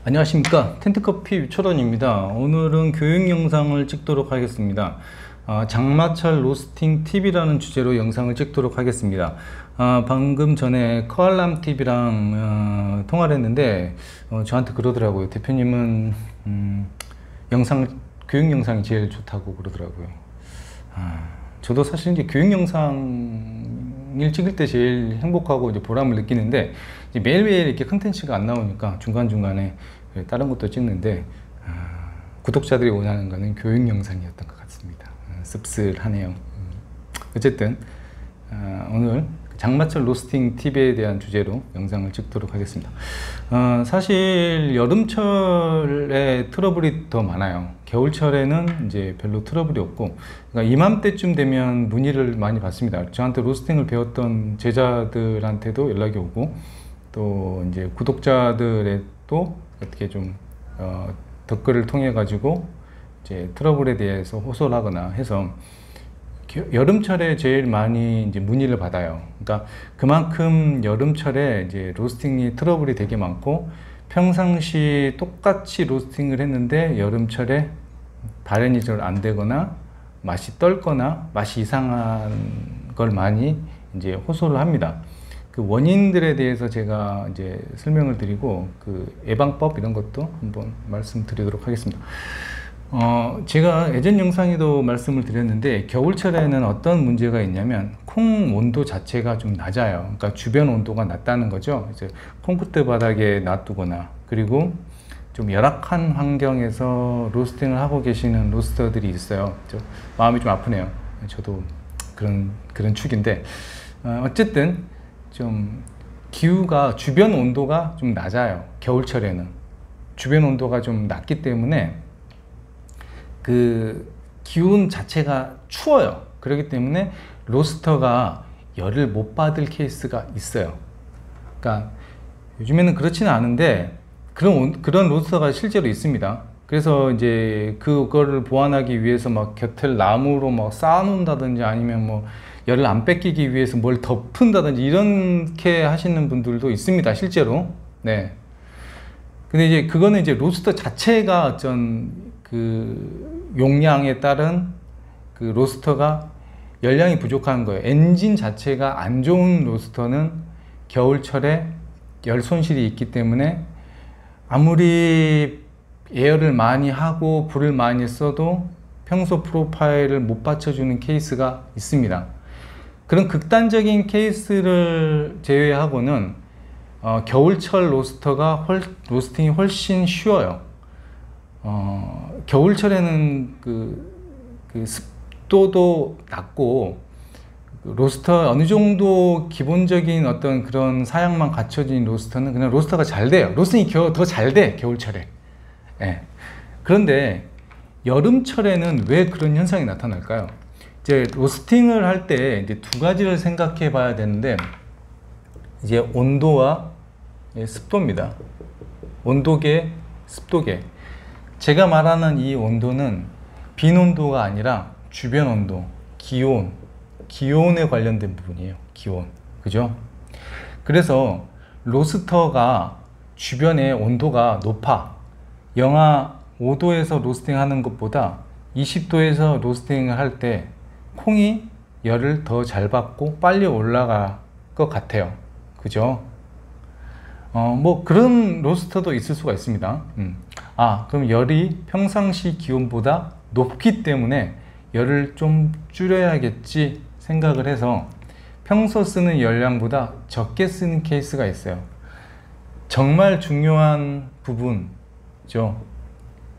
안녕하십니까, 텐트커피 유철원입니다. 오늘은 교육 영상을 찍도록 하겠습니다. 장마철 로스팅 팁이라는 주제로 영상을 찍도록 하겠습니다. 방금 전에 커알람 TV랑 통화를 했는데 저한테 그러더라고요. 대표님은 교육 영상이 제일 좋다고 그러더라고요. 저도 사실 이제 교육 영상을 찍을 때 제일 행복하고 이제 보람을 느끼는데, 이제 매일매일 이렇게 컨텐츠가 안 나오니까 중간중간에 다른 것도 찍는데, 구독자들이 원하는 거는 교육 영상이었던 것 같습니다. 씁쓸하네요. 어쨌든 오늘 장마철 로스팅 팁에 대한 주제로 영상을 찍도록 하겠습니다. 사실 여름철에 트러블이 더 많아요. 겨울철에는 이제 별로 트러블이 없고, 그러니까 이맘때쯤 되면 문의를 많이 받습니다. 저한테 로스팅을 배웠던 제자들한테도 연락이 오고, 또 이제 구독자들의 또 어떻게 좀 댓글을 통해 가지고 이제 트러블에 대해서 호소를 하거나 해서 여름철에 제일 많이 이제 문의를 받아요. 그러니까 그만큼 여름철에 이제 로스팅이 트러블이 되게 많고, 평상시 똑같이 로스팅을 했는데 여름철에 발현이 잘 안 되거나 맛이 떫거나 맛이 이상한 걸 많이 이제 호소를 합니다. 그 원인들에 대해서 제가 이제 설명을 드리고, 그 예방법 이런 것도 한번 말씀드리도록 하겠습니다. 제가 예전 영상에도 말씀을 드렸는데, 겨울철에는 어떤 문제가 있냐면 콩 온도 자체가 좀 낮아요. 그러니까 주변 온도가 낮다는 거죠. 이제 콘크리트 바닥에 놔두거나, 그리고 좀 열악한 환경에서 로스팅을 하고 계시는 로스터들이 있어요. 마음이 좀 아프네요. 저도 그런 축인데, 어쨌든 좀 기후가, 주변 온도가 좀 낮아요. 겨울철에는 주변 온도가 좀 낮기 때문에 그 기온 자체가 추워요. 그렇기 때문에 로스터가 열을 못 받을 케이스가 있어요. 그러니까 요즘에는 그렇지는 않은데 그런 로스터가 실제로 있습니다. 그래서 이제 그거를 보완하기 위해서 막 곁을 나무로 막 쌓아놓는다든지, 아니면 뭐 열을 안 뺏기기 위해서 뭘 덮은다든지 이렇게 하시는 분들도 있습니다, 실제로. 네. 근데 이제 그거는 이제 로스터 자체가 어떤 그 용량에 따른 그 로스터가 열량이 부족한 거예요. 엔진 자체가 안 좋은 로스터는 겨울철에 열 손실이 있기 때문에 아무리 에어를 많이 하고 불을 많이 써도 평소 프로파일을 못 받쳐주는 케이스가 있습니다. 그런 극단적인 케이스를 제외하고는 겨울철 로스팅이 훨씬 쉬워요. 겨울철에는 그 습도도 낮고, 로스터 어느 정도 기본적인 어떤 그런 사양만 갖춰진 로스터는 그냥 로스터가 잘 돼요. 로스팅이 더 잘 돼, 겨울철에. 예. 그런데 여름철에는 왜 그런 현상이 나타날까요? 이제 로스팅을 할 때 이제 두 가지를 생각해 봐야 되는데, 이제 온도와 습도입니다. 온도계, 습도계. 제가 말하는 이 온도는 빈온도가 아니라 주변 온도, 기온에 관련된 부분이에요. 기온. 그죠? 그래서 로스터가 주변의 온도가 높아. 영하 5도에서 로스팅 하는 것보다 20도에서 로스팅을 할 때 콩이 열을 더 잘 받고 빨리 올라갈 것 같아요. 그죠? 뭐 그런 로스터도 있을 수가 있습니다. 그럼 열이 평상시 기온보다 높기 때문에 열을 좀 줄여야겠지 생각을 해서 평소 쓰는 열량보다 적게 쓰는 케이스가 있어요. 정말 중요한 부분이죠.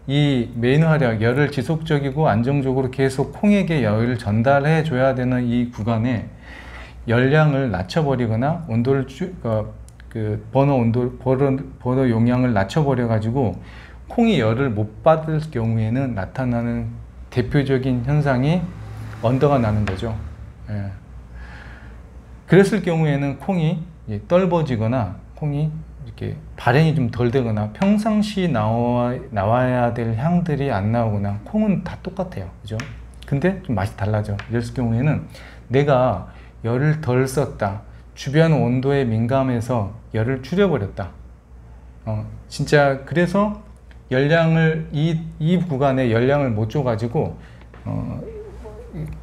이 메인 화력, 열을 지속적이고 안정적으로 계속 콩에게 열을 전달해 줘야 되는 이 구간에 열량을 낮춰버리거나 온도를 버너 용량을 낮춰버려 가지고 콩이 열을 못 받을 경우에는 나타나는 대표적인 현상이 언더가 나는 거죠. 예. 그랬을 경우에는 콩이 떫어지거나, 콩이 이렇게 발현이 좀 덜 되거나, 평상시 나와야 될 향들이 안 나오거나. 콩은 다 똑같아요. 그죠? 근데 좀 맛이 달라져. 이랬을 경우에는 내가 열을 덜 썼다, 주변 온도에 민감해서 열을 줄여버렸다, 진짜 그래서 열량을 이 구간에 열량을 못 줘가지고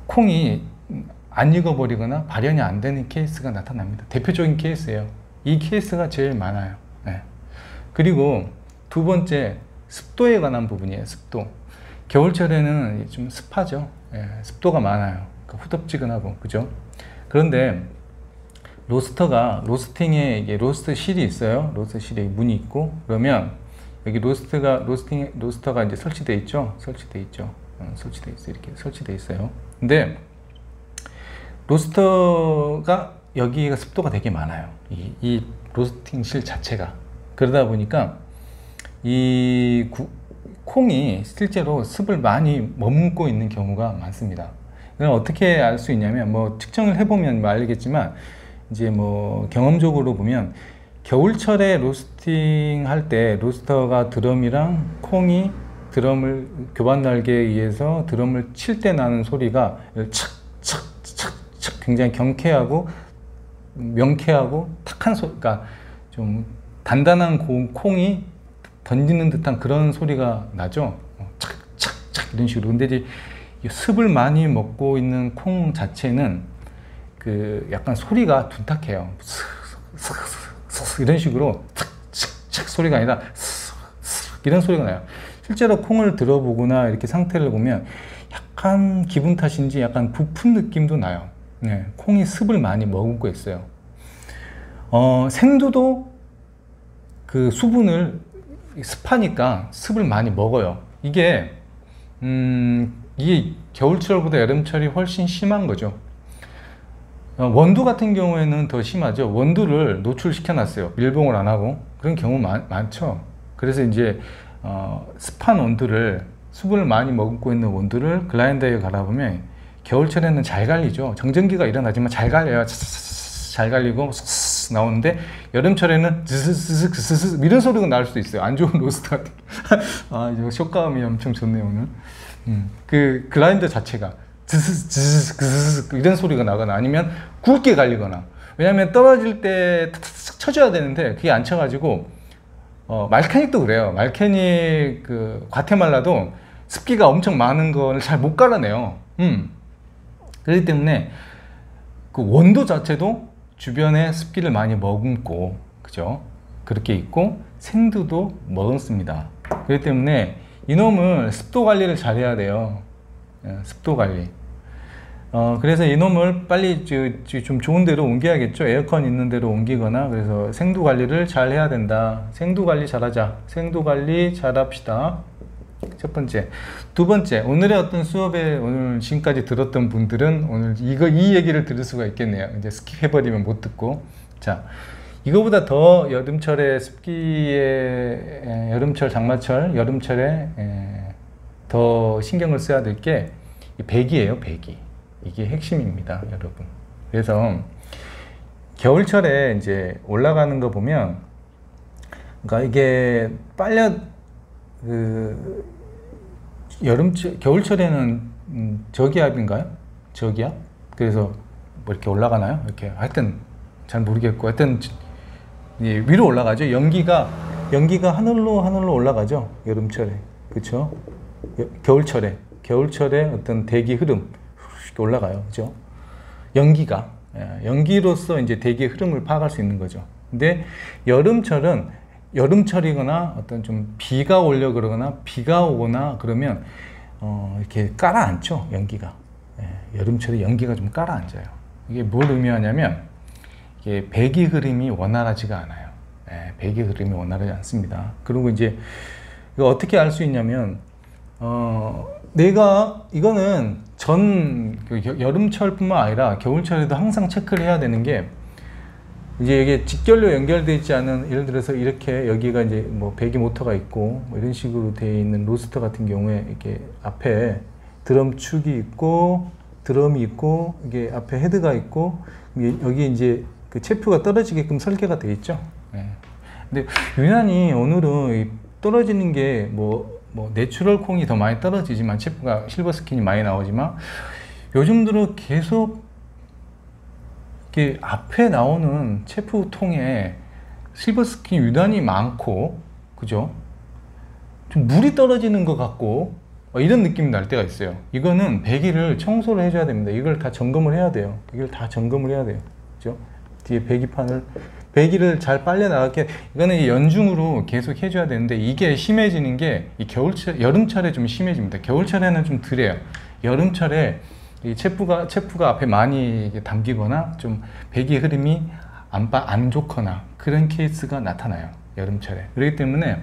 콩이 안 익어버리거나 발현이 안 되는 케이스가 나타납니다. 대표적인 케이스예요. 이 케이스가 제일 많아요. 네. 그리고 두 번째, 습도에 관한 부분이에요. 습도. 겨울철에는 좀 습하죠. 예, 습도가 많아요. 그러니까 후덥지근하고, 그죠? 그런데 로스팅에 이게 로스트 실이 있어요. 로스트 실에 문이 있고, 그러면 여기 로스터가 이제 설치되어 있죠. 설치되어 있죠. 설치되어 있어요. 이렇게 설치되어 있어요. 근데 로스터가 여기가 습도가 되게 많아요. 이 로스팅 실 자체가. 그러다 보니까 콩이 실제로 습을 많이 머금고 있는 경우가 많습니다. 그럼 어떻게 알 수 있냐면, 뭐 측정을 해보면 알겠지만, 이제 뭐 경험적으로 보면 겨울철에 로스팅 할 때 로스터가 드럼이랑 콩이 드럼을 교반 날개에 의해서 드럼을 칠 때 나는 소리가 착착착착 굉장히 경쾌하고 명쾌하고 탁한 그러니까 좀 단단한 콩이 던지는 듯한 그런 소리가 나죠. 착착착 이런 식으로. 근데 이제 습을 많이 먹고 있는 콩 자체는 그 약간 소리가 둔탁해요. 이런 식으로 착착착 소리가 아니라 이런 소리가 나요. 실제로 콩을 들어보거나 이렇게 상태를 보면 약간 기분 탓인지 약간 부푼 느낌도 나요. 네, 콩이 습을 많이 머금고 있어요. 생두도 그 수분을 습하니까 습을 많이 먹어요. 이게 겨울철보다 여름철이 훨씬 심한 거죠. 원두 같은 경우에는 더 심하죠. 원두를 노출시켜 놨어요. 밀봉을 안 하고. 그런 경우 많죠. 그래서 이제 습한 원두를, 수분을 많이 머금고 있는 원두를 글라인더에 갈아보면 겨울철에는 잘 갈리죠. 정전기가 일어나지만 잘 갈려요. 잘 갈리고 나오는데, 여름철에는 스스스스스스 이런 소리가 날 수도 있어요. 안 좋은 로스터 같은 이거 효과음이 엄청 좋네요 오늘. 그 글라인더 자체가 드스스스스스 이런 소리가 나거나 아니면 굵게 갈리거나. 왜냐하면 떨어질 때 탁탁 쳐줘야 되는데 그게 안 쳐가지고, 말케닉도 그래요. 말케닉 그 과테말라도 습기가 엄청 많은 거를 잘 못 갈아내요. 그렇기 때문에 그 원도 자체도 주변에 습기를 많이 머금고, 그죠? 그렇게 있고 생두도 머금습니다. 그렇기 때문에 이놈을 습도 관리를 잘 해야 돼요. 습도 관리. 그래서 이놈을 빨리 좀 좋은 데로 옮겨야겠죠. 에어컨 있는 데로 옮기거나. 그래서 생두 관리를 잘 해야 된다. 생두 관리 잘하자. 생두 관리 잘합시다. 첫 번째. 두 번째, 오늘의 어떤 수업에 오늘 지금까지 들었던 분들은 오늘 이 얘기를 들을 수가 있겠네요. 이제 스킵해버리면 못 듣고. 자, 이거보다 더 여름철에 여름철, 장마철, 여름철에 더 신경을 써야 될 게 배기예요, 배기. 이게 핵심입니다, 여러분. 그래서 겨울철에 이제 올라가는 거 보면, 그러니까 이게 겨울철에는 저기압인가요? 저기압? 그래서 뭐 이렇게 올라가나요? 이렇게 하여튼 잘 모르겠고, 하여튼 위로 올라가죠. 연기가 하늘로 올라가죠. 여름철에, 그렇죠? 겨울철에 어떤 대기 흐름 올라가요, 그죠? 연기로서 이제 대기의 흐름을 파악할 수 있는 거죠. 근데 여름철이거나 어떤 좀 비가 오려 그러거나 비가 오거나 그러면 이렇게 깔아앉죠, 연기가. 여름철에 연기가 좀 깔아앉아요. 이게 뭘 의미하냐면, 이게 배기 흐름이 원활하지가 않아요. 배기 흐름이 원활하지 않습니다. 그리고 이제 이거 어떻게 알 수 있냐면, 이거는 여름철뿐만 아니라 겨울철에도 항상 체크를 해야 되는 게, 이제 이게 직결로 연결되어 있지 않은, 예를 들어서 이렇게 여기가 이제 뭐 배기 모터가 있고 뭐 이런 식으로 되어 있는 로스터 같은 경우에 이렇게 앞에 드럼 축이 있고 드럼이 있고 이게 앞에 헤드가 있고 여기 이제 그 체표가 떨어지게끔 설계가 되어 있죠. 근데 유난히 오늘은 떨어지는 게 뭐 내추럴 콩이 더 많이 떨어지지만, 체표가 실버 스킨이 많이 나오지만, 요즘 들어 계속 이렇게 앞에 나오는 체프통에 실버 스킨 유난히 많고, 그죠? 좀 물이 떨어지는 것 같고, 이런 느낌이 날 때가 있어요. 이거는 배기를 청소를 해줘야 됩니다. 이걸 다 점검을 해야 돼요. 이걸 다 점검을 해야 돼요. 그죠? 뒤에 배기판을, 배기를 잘 빨려나가게, 이거는 연중으로 계속 해줘야 되는데, 이게 심해지는 게 이 여름철에 좀 심해집니다. 겨울철에는 좀 덜해요. 여름철에 이 체프가 앞에 많이 담기거나 좀 배기 흐름이 안 좋거나 그런 케이스가 나타나요. 여름철에. 그렇기 때문에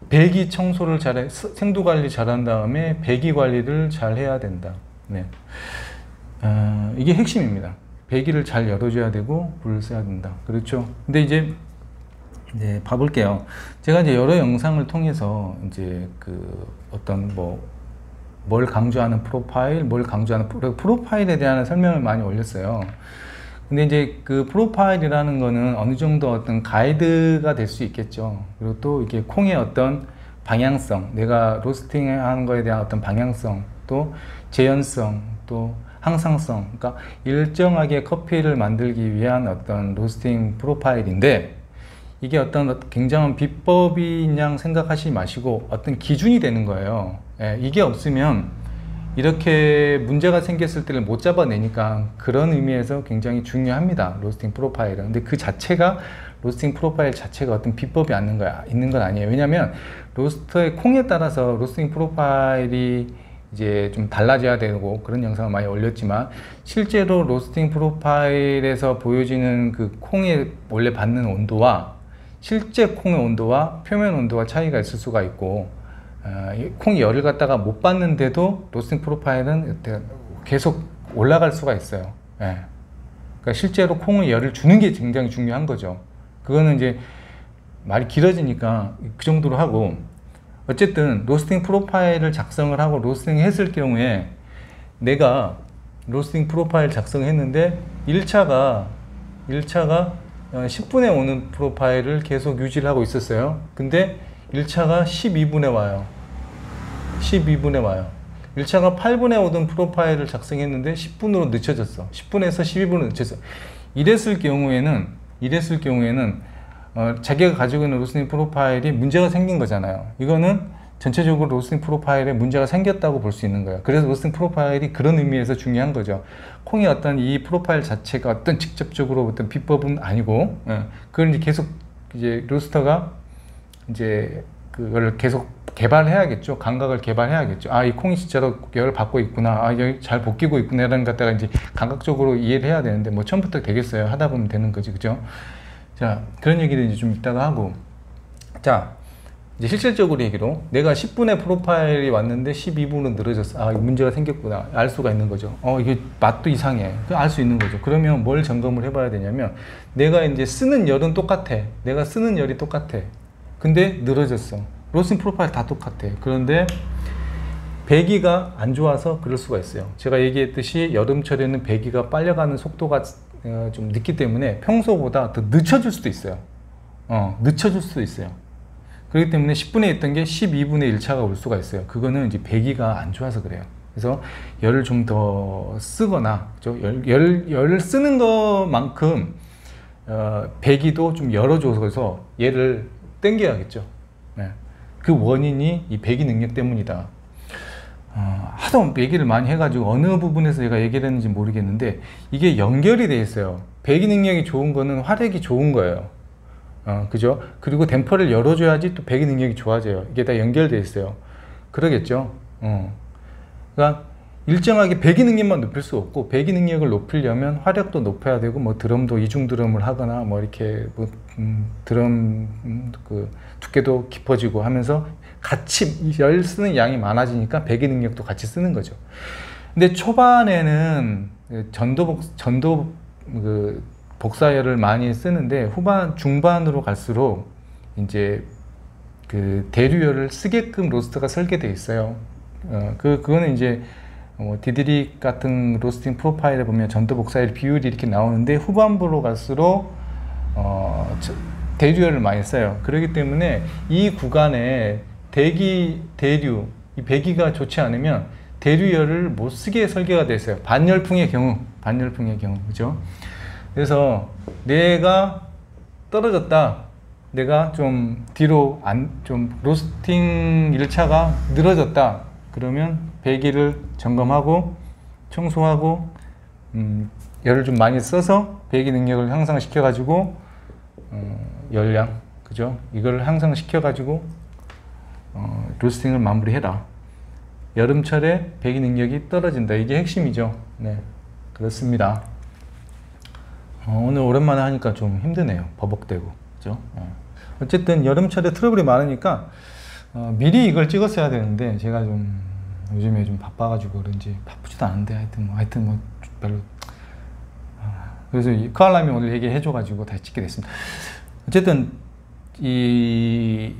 배기 청소를 잘해, 생도 관리 잘한 다음에 배기 관리를 잘 해야 된다. 네. 이게 핵심입니다. 배기를 잘 열어줘야 되고 불을 써야 된다. 그렇죠. 근데 이제 봐볼게요. 제가 이제 여러 영상을 통해서 이제 그 어떤 뭘 강조하는 프로파일, 뭘 강조하는 프로파일에 대한 설명을 많이 올렸어요. 근데 이제 그 프로파일이라는 거는 어느 정도 어떤 가이드가 될 수 있겠죠. 그리고 또 이게 콩의 어떤 방향성, 내가 로스팅 하는 거에 대한 어떤 방향성, 또 재현성, 또 항상성, 그러니까 일정하게 커피를 만들기 위한 어떤 로스팅 프로파일인데, 이게 어떤 굉장한 비법인 양 생각하시지 마시고 어떤 기준이 되는 거예요. 이게 없으면 이렇게 문제가 생겼을 때를 못 잡아내니까, 그런 의미에서 굉장히 중요합니다. 로스팅 프로파일은. 근데 그 자체가, 로스팅 프로파일 자체가 어떤 비법이 있는 건 아니에요. 왜냐면 로스터의 콩에 따라서 로스팅 프로파일이 이제 좀 달라져야 되고, 그런 영상을 많이 올렸지만, 실제로 로스팅 프로파일에서 보여지는 그 콩에 원래 받는 온도와 실제 콩의 온도와 표면 온도가 차이가 있을 수가 있고, 콩이 열을 갖다가 못 받는데도 로스팅 프로파일은 계속 올라갈 수가 있어요. 그러니까 실제로 콩의 열을 주는 게 굉장히 중요한 거죠. 그거는 이제 말이 길어지니까 그 정도로 하고, 어쨌든 로스팅 프로파일을 작성을 하고 로스팅 했을 경우에, 내가 로스팅 프로파일 작성했는데 1차가 10분에 오는 프로파일을 계속 유지를 하고 있었어요. 근데 1차가 12분에 와요. 12분에 와요. 1차가 8분에 오던 프로파일을 작성했는데 10분으로 늦춰졌어. 10분에서 12분으로 늦춰졌어. 이랬을 경우에는 자기가 가지고 있는 로스팅 프로파일이 문제가 생긴 거잖아요. 이거는 전체적으로 로스팅 프로파일에 문제가 생겼다고 볼 수 있는 거예요. 그래서 로스팅 프로파일이 그런 의미에서 중요한 거죠. 콩이 어떤 이 프로파일 자체가 어떤 직접적으로 어떤 비법은 아니고, 그걸 이제 계속 이제 로스터가 이제 그걸 계속 개발해야겠죠. 감각을 개발해야겠죠. 이 콩이 진짜로 열을 받고 있구나. 여기 잘 벗기고 있구나. 이런 것 갖다가 이제 감각적으로 이해를 해야 되는데, 뭐 처음부터 되겠어요. 하다 보면 되는 거지. 그죠? 자, 그런 얘기를 이제 좀 이따가 하고. 자, 이제 실질적으로 얘기로, 내가 10분에 프로파일이 왔는데 12분은 늘어졌어. 문제가 생겼구나. 알 수가 있는 거죠. 이게 맛도 이상해. 알 수 있는 거죠. 그러면 뭘 점검을 해봐야 되냐면, 내가 이제 쓰는 열은 똑같아. 내가 쓰는 열이 똑같아. 근데 늘어졌어. 로스팅 프로파일 다 똑같아. 그런데 배기가 안 좋아서 그럴 수가 있어요. 제가 얘기했듯이 여름철에는 배기가 빨려가는 속도가 좀 늦기 때문에 평소보다 더 늦춰질 수도 있어요. 늦춰질 수도 있어요. 그렇기 때문에 10분에 있던 게 12분의 1차가 올 수가 있어요. 그거는 이제 배기가 안 좋아서 그래요. 그래서 열을 좀 더 쓰거나, 열을 쓰는 것만큼 배기도 좀 열어줘서 얘를 당겨야겠죠. 그 원인이 이 배기 능력 때문이다. 하도 얘기를 많이 해가지고 어느 부분에서 제가 얘기를 했는지 모르겠는데, 이게 연결이 돼 있어요. 배기 능력이 좋은 거는 화력이 좋은 거예요. 그죠? 그리고 댐퍼를 열어줘야지 또 배기 능력이 좋아져요. 이게 다 연결돼 있어요. 그러겠죠? 그러니까 일정하게 배기 능력만 높일 수 없고, 배기 능력을 높이려면 화력도 높여야 되고, 뭐 드럼도 이중 드럼을 하거나, 뭐 이렇게 뭐 드럼 그 두께도 깊어지고 하면서 같이 열 쓰는 양이 많아지니까 배기 능력도 같이 쓰는 거죠. 근데 초반에는 전도 그 복사열을 많이 쓰는데, 중반으로 갈수록 이제 그 대류열을 쓰게끔 로스터가 설계되어 있어요. 그거는 이제 디드릭 같은 로스팅 프로파일에 보면 전도 복사열 비율이 이렇게 나오는데, 후반부로 갈수록 대류열을 많이 써요. 그렇기 때문에 이 구간에 대류, 이 배기가 좋지 않으면 대류열을 못 쓰게 설계가 되어 있어요. 반열풍의 경우, 그죠? 그래서 내가 떨어졌다. 내가 좀 뒤로 좀 로스팅 1차가 늘어졌다. 그러면 배기를 점검하고 청소하고 열을 좀 많이 써서 배기 능력을 향상시켜 가지고 열량, 그죠? 이걸 향상시켜 가지고 로스팅을 마무리해라. 여름철에 배기 능력이 떨어진다. 이게 핵심이죠. 네, 그렇습니다. 오늘 오랜만에 하니까 좀 힘드네요. 버벅대고, 그죠? 어쨌든 여름철에 트러블이 많으니까 미리 이걸 찍었어야 되는데 제가 좀 요즘에 좀 바빠가지고 그런지 바쁘지도 않은데 하여튼 뭐 별로 그래서 이 크알람이 오늘 얘기해줘가지고 다시 찍게 됐습니다. 어쨌든 미리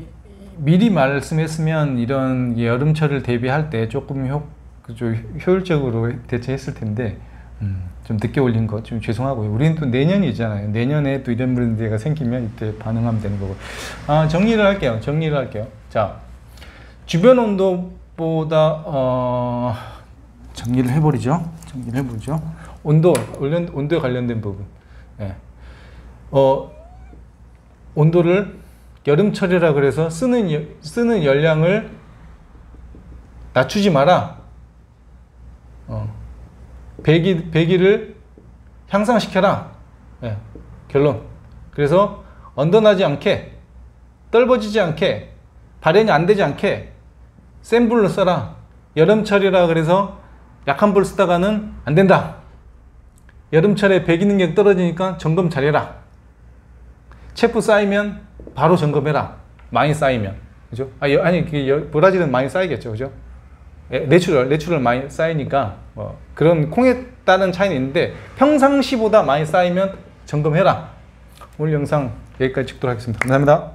말씀했으면 이런 여름철을 대비할 때 조금 효율적으로 대처했을 텐데 좀 늦게 올린 것 좀 죄송하고요. 우리는 또 내년이잖아요. 내년에 또 이런 문제가 생기면 이때 반응하면 되는 거고. 정리를 할게요. 자, 주변 온도보다 정리를 해보죠. 온도에 관련된 부분. 네. 온도를 여름철이라 그래서 쓰는 열량을 낮추지 마라. 배기를 향상시켜라. 네, 결론. 그래서 언더나지 않게, 떨어지지 않게, 발연이 안 되지 않게 센 불로 써라. 여름철이라 그래서 약한 불 쓰다가는 안 된다. 여름철에 배기 능력 떨어지니까 점검 잘해라. 체프 쌓이면 바로 점검해라. 많이 쌓이면. 그죠? 브라질은 많이 쌓이겠죠. 그죠? 내추럴 많이 쌓이니까 그런 콩에 따른 차이는 있는데 평상시보다 많이 쌓이면 점검해라. 오늘 영상 여기까지 찍도록 하겠습니다. 감사합니다.